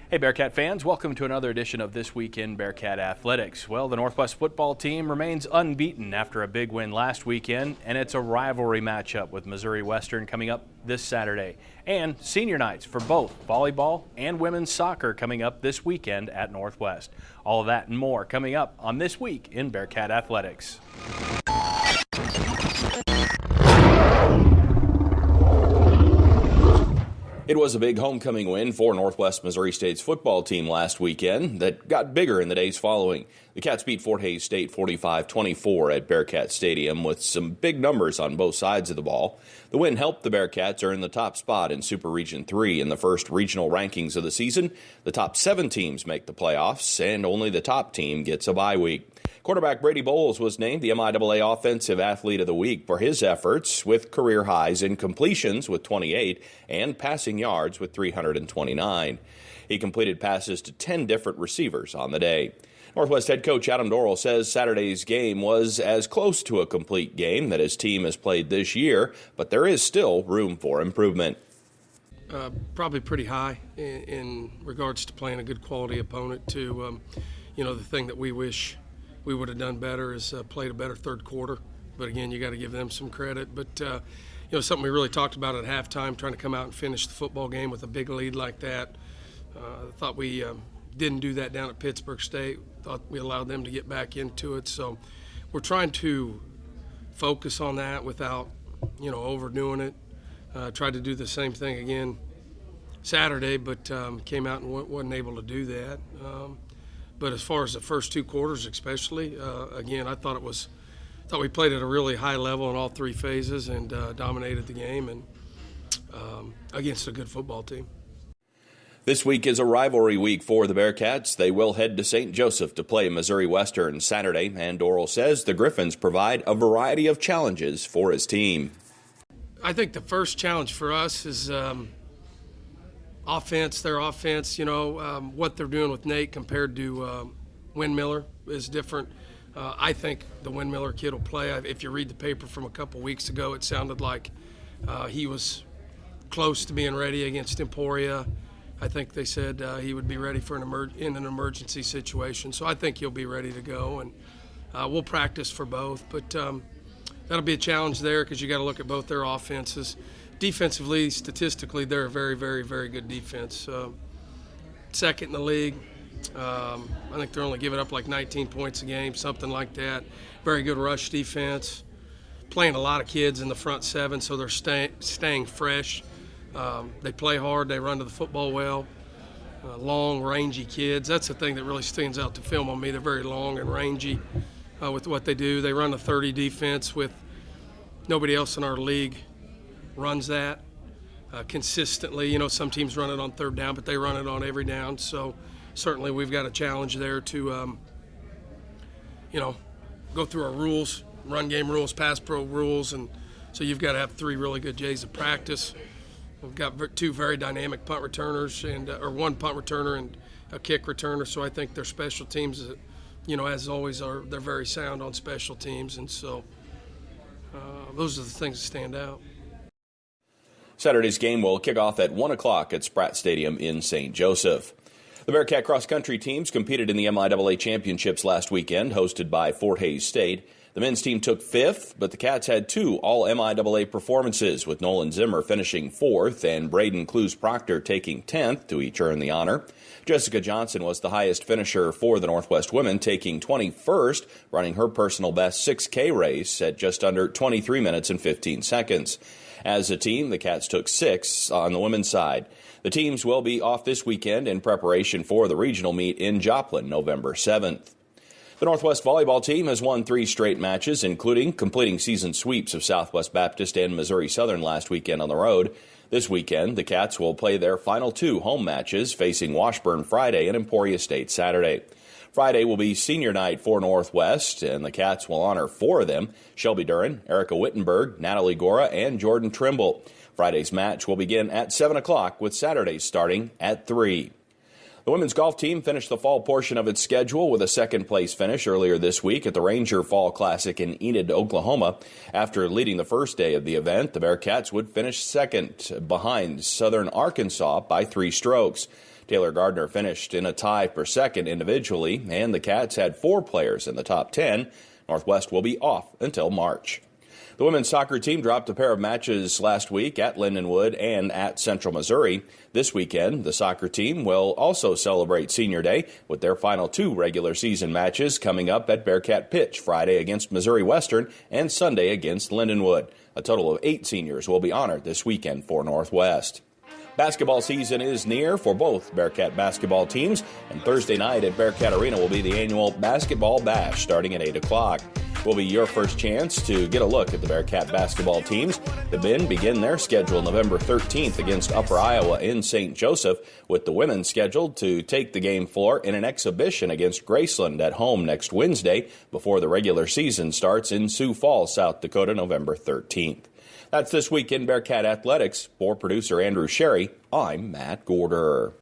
Hey Bearcat fans, welcome to another edition of This Week in Bearcat Athletics. Well, the Northwest football team remains unbeaten after a big win last weekend, and it's a rivalry matchup with Missouri Western coming up this Saturday. And senior nights for both volleyball and women's soccer coming up this weekend at Northwest. All of that and more coming up on This Week in Bearcat Athletics. It was a big homecoming win for Northwest Missouri State's football team last weekend that got bigger in the days following. The Cats beat Fort Hays State 45-24 at Bearcat Stadium with some big numbers on both sides of the ball. The win helped the Bearcats earn the top spot in Super Region 3 in the first regional rankings of the season. The top 7 teams make the playoffs, and only the top team gets a bye week. Quarterback Brady Bowles was named the MIAA Offensive Athlete of the Week for his efforts with career highs in completions with 28 and passing yards with 329. He completed passes to 10 different receivers on the day. Northwest head coach Adam Dorrell says Saturday's game was as close to a complete game that his team has played this year, but there is still room for improvement. Probably pretty high in regards to playing a good quality opponent too. The thing that we wish we would have done better is played a better third quarter. But again, you got to give them some credit. But, something we really talked about at halftime, trying to come out and finish the football game with a big lead like that. I thought we didn't do that down at Pittsburgh State. Thought we allowed them to get back into it. So we're trying to focus on that without, overdoing it. Tried to do the same thing again Saturday, but came out and wasn't able to do that. But as far as the first 2 quarters especially, again, I thought we played at a really high level in all 3 phases and dominated the game and against a good football team. This week is a rivalry week for the Bearcats. They will head to St. Joseph to play Missouri Western Saturday, and Dorrell says the Griffins provide a variety of challenges for his team. I think the first challenge for us is offense, their offense, what they're doing with Nate compared to Windmiller is different. I think the Windmiller kid will play. If you read the paper from a couple weeks ago, it sounded like he was close to being ready against Emporia. I think they said he would be ready for in an emergency situation. So I think he'll be ready to go, and we'll practice for both. But that'll be a challenge there because you got to look at both their offenses. Defensively, statistically, they're a very, very, very good defense. Second in the league. I think they're only giving up like 19 points a game, something like that. Very good rush defense. Playing a lot of kids in the front 7, so they're staying fresh. They play hard. They run to the football well. Long, rangy kids. That's the thing that really stands out to film on me. They're very long and rangy with what they do. They run a 30 defense with nobody else in our league runs that consistently. Some teams run it on third down, but they run it on every down. So certainly we've got a challenge there to, go through our rules, run game rules, pass pro rules. And so you've got to have 3 really good days of practice. We've got 2 very dynamic punt returners or 1 punt returner and a kick returner. So I think their special teams, as always, they're very sound on special teams. And so those are the things that stand out. Saturday's game will kick off at 1 o'clock at Spratt Stadium in St. Joseph. The Bearcat cross-country teams competed in the MIAA Championships last weekend, hosted by Fort Hays State. The men's team took 5th, but the Cats had 2 all-MIAA performances, with Nolan Zimmer finishing 4th and Braden Clues-Proctor taking 10th to each earn the honor. Jessica Johnson was the highest finisher for the Northwest women, taking 21st, running her personal best 6K race at just under 23 minutes and 15 seconds. As a team, the Cats took 6th on the women's side. The teams will be off this weekend in preparation for the regional meet in Joplin, November 7th. The Northwest volleyball team has won 3 straight matches, including completing season sweeps of Southwest Baptist and Missouri Southern last weekend on the road. This weekend, the Cats will play their final 2 home matches, facing Washburn Friday and Emporia State Saturday. Friday will be senior night for Northwest, and the Cats will honor 4 of them: Shelby Duran, Erica Wittenberg, Natalie Gora, and Jordan Trimble. Friday's match will begin at 7 o'clock, with Saturdays starting at 3. The women's golf team finished the fall portion of its schedule with a second-place finish earlier this week at the Ranger Fall Classic in Enid, Oklahoma. After leading the first day of the event, the Bearcats would finish second behind Southern Arkansas by 3 strokes. Taylor Gardner finished in a tie for second individually, and the Cats had 4 players in the top 10. Northwest will be off until March. The women's soccer team dropped a pair of matches last week at Lindenwood and at Central Missouri. This weekend, the soccer team will also celebrate Senior Day with their final 2 regular season matches coming up at Bearcat Pitch, Friday against Missouri Western and Sunday against Lindenwood. A total of 8 seniors will be honored this weekend for Northwest. Basketball season is near for both Bearcat basketball teams, and Thursday night at Bearcat Arena will be the annual Basketball Bash starting at 8 o'clock. Will be your first chance to get a look at the Bearcat basketball teams. The men begin their schedule November 13th against Upper Iowa in St. Joseph, with the women scheduled to take the game floor in an exhibition against Graceland at home next Wednesday before the regular season starts in Sioux Falls, South Dakota, November 13th. That's This Week in Bearcat Athletics. For producer Andrew Sherry, I'm Matt Gorder.